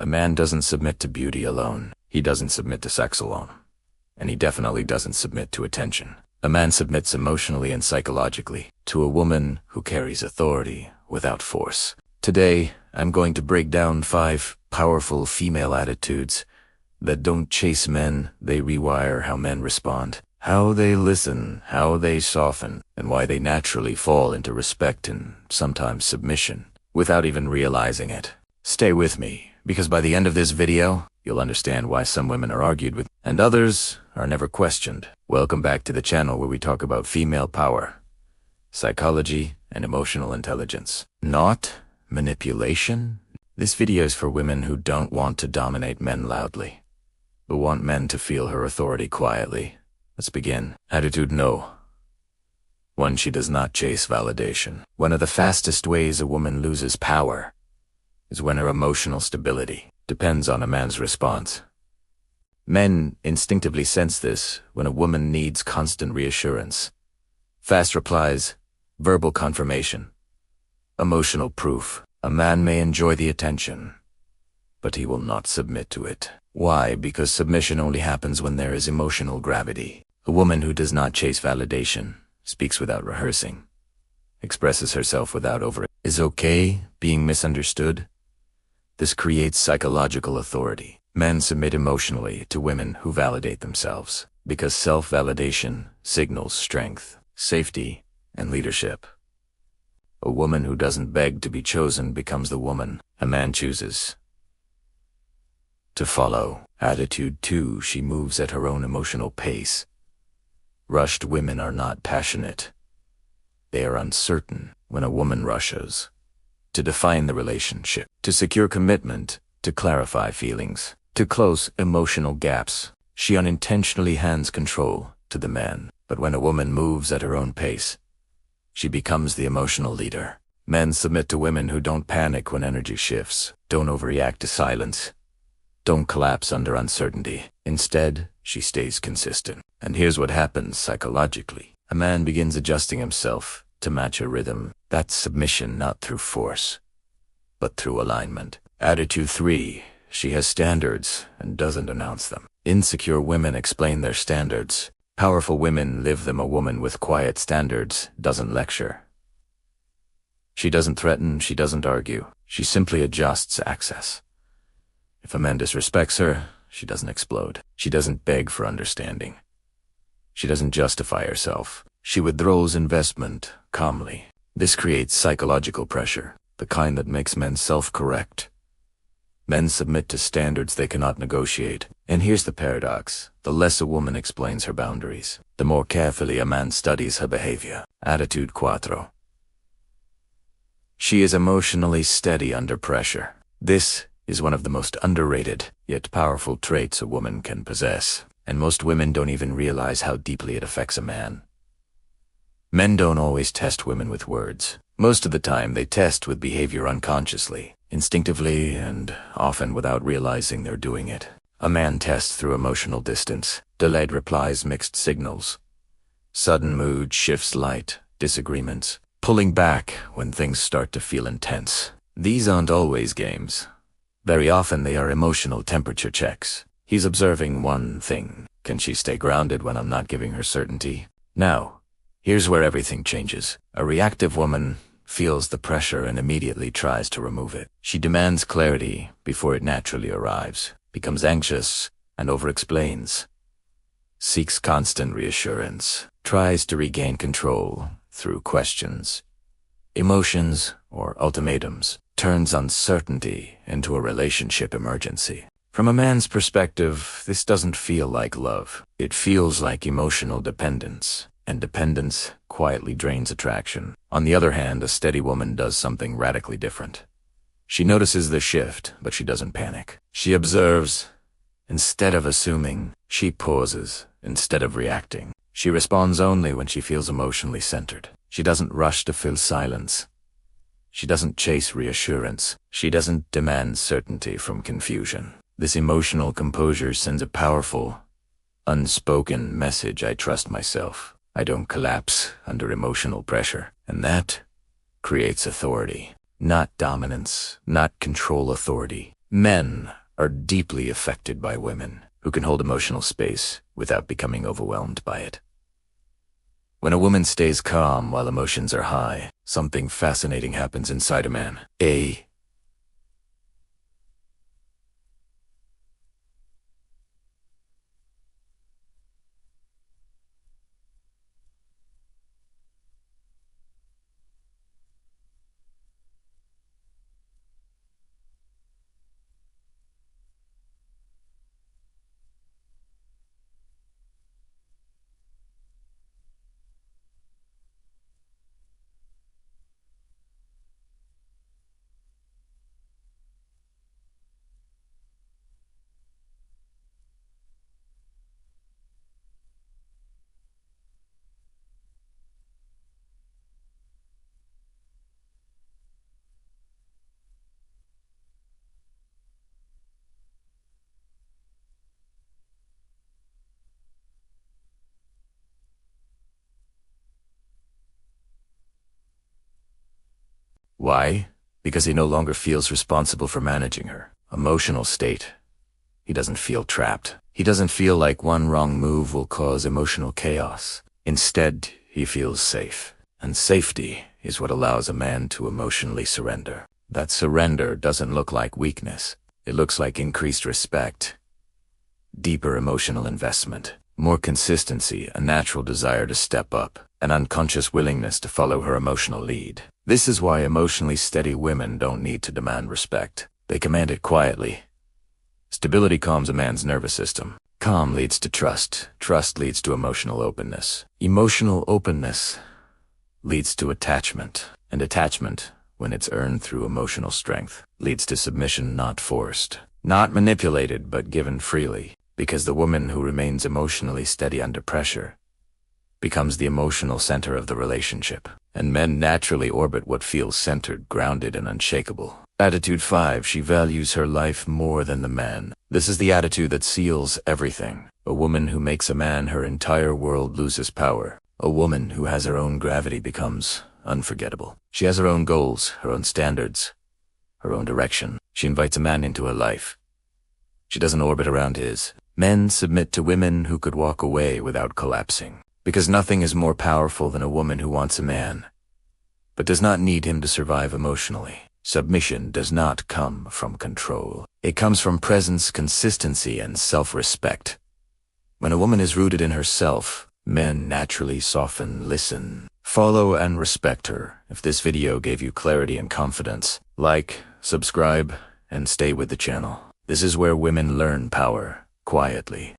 A man doesn't submit to beauty alone. He doesn't submit to sex alone. And he definitely doesn't submit to attention. A man submits emotionally and psychologically to a woman who carries authority without force. Today, I'm going to break down 5 powerful female attitudes that don't chase men, they rewire how men respond, how they listen, how they soften, and why they naturally fall into respect and sometimes submission without even realizing it. Stay with me, because by the end of this video, you'll understand why some women are argued with and others are never questioned. Welcome back to the channel where we talk about female power, psychology, and emotional intelligence. Not manipulation. This video is for women who don't want to dominate men loudly, but want men to feel her authority quietly. Let's begin. Attitude no. 1. She does not chase validation. One of the fastest ways a woman loses power is when her emotional stability depends on a man's response. Men instinctively sense this when a woman needs constant reassurance, fast replies, verbal confirmation, emotional proof. A man may enjoy the attention, but he will not submit to it. Why? Because submission only happens when there is emotional gravity. A woman who does not chase validation, speaks without rehearsing, expresses herself without is okay being misunderstood. This creates psychological authority. Men submit emotionally to women who validate themselves because self-validation signals strength, safety, and leadership. A woman who doesn't beg to be chosen becomes the woman a man chooses to follow. Attitude 2. She moves at her own emotional pace. Rushed women are not passionate. They are uncertain. When a woman rushes to define the relationship, to secure commitment, to clarify feelings, to close emotional gaps, she unintentionally hands control to the man. But when a woman moves at her own pace, she becomes the emotional leader. Men submit to women who don't panic when energy shifts, don't overreact to silence, don't collapse under uncertainty. Instead, she stays consistent. And here's what happens psychologically. A man begins adjusting himself to match her rhythm. That's submission, not through force, but through alignment. Attitude 3. She has standards and doesn't announce them. Insecure women explain their standards. Powerful women live them. A woman with quiet standards doesn't lecture. She doesn't threaten, she doesn't argue. She simply adjusts access. If a man disrespects her, she doesn't explode. She doesn't beg for understanding. She doesn't justify herself. She withdraws investment calmly. This creates psychological pressure, the kind that makes men self-correct. Men submit to standards they cannot negotiate. And here's the paradox. The less a woman explains her boundaries, the more carefully a man studies her behavior. Attitude 4. She is emotionally steady under pressure. This is one of the most underrated, yet powerful traits a woman can possess. And most women don't even realize how deeply it affects a man. Men don't always test women with words. Most of the time, they test with behavior unconsciously, instinctively, and often without realizing they're doing it. A man tests through emotional distance, delayed replies, mixed signals, sudden mood shifts, light disagreements, pulling back when things start to feel intense. These aren't always games. Very often they are emotional temperature checks. He's observing one thing. Can she stay grounded when I'm not giving her certainty? Now, here's where everything changes. A reactive woman feels the pressure and immediately tries to remove it. She demands clarity before it naturally arrives, becomes anxious and over-explains, seeks constant reassurance, tries to regain control through questions, emotions, or ultimatums, turns uncertainty into a relationship emergency. From a man's perspective, this doesn't feel like love. It feels like emotional dependence, and dependence quietly drains attraction. On the other hand, a steady woman does something radically different. She notices the shift, but she doesn't panic. She observes. Instead of assuming, she pauses instead of reacting. She responds only when she feels emotionally centered. She doesn't rush to fill silence. She doesn't chase reassurance. She doesn't demand certainty from confusion. This emotional composure sends a powerful, unspoken message. I trust myself. I don't collapse under emotional pressure. And that creates authority. Not dominance, not control. Authority. Men are deeply affected by women who can hold emotional space without becoming overwhelmed by it. When a woman stays calm while emotions are high, something fascinating happens inside a man. Why? Because he no longer feels responsible for managing her emotional state. He doesn't feel trapped. He doesn't feel like one wrong move will cause emotional chaos. Instead, he feels safe. And safety is what allows a man to emotionally surrender. That surrender doesn't look like weakness. It looks like increased respect, deeper emotional investment, more consistency, a natural desire to step up, an unconscious willingness to follow her emotional lead. This is why emotionally steady women don't need to demand respect. They command it quietly. Stability calms a man's nervous system. Calm leads to trust. Trust leads to emotional openness. Emotional openness leads to attachment. And attachment, when it's earned through emotional strength, leads to submission not forced. Not manipulated, but given freely. Because the woman who remains emotionally steady under pressure becomes the emotional center of the relationship. And men naturally orbit what feels centered, grounded, and unshakable. Attitude 5. She values her life more than the man. This is the attitude that seals everything. A woman who makes a man her entire world loses power. A woman who has her own gravity becomes unforgettable. She has her own goals, her own standards, her own direction. She invites a man into her life. She doesn't orbit around his. Men submit to women who could walk away without collapsing. Because nothing is more powerful than a woman who wants a man, but does not need him to survive emotionally. Submission does not come from control. It comes from presence, consistency, and self-respect. When a woman is rooted in herself, men naturally soften, listen, follow, and respect her. If this video gave you clarity and confidence, like, subscribe, and stay with the channel. This is where women learn power quietly.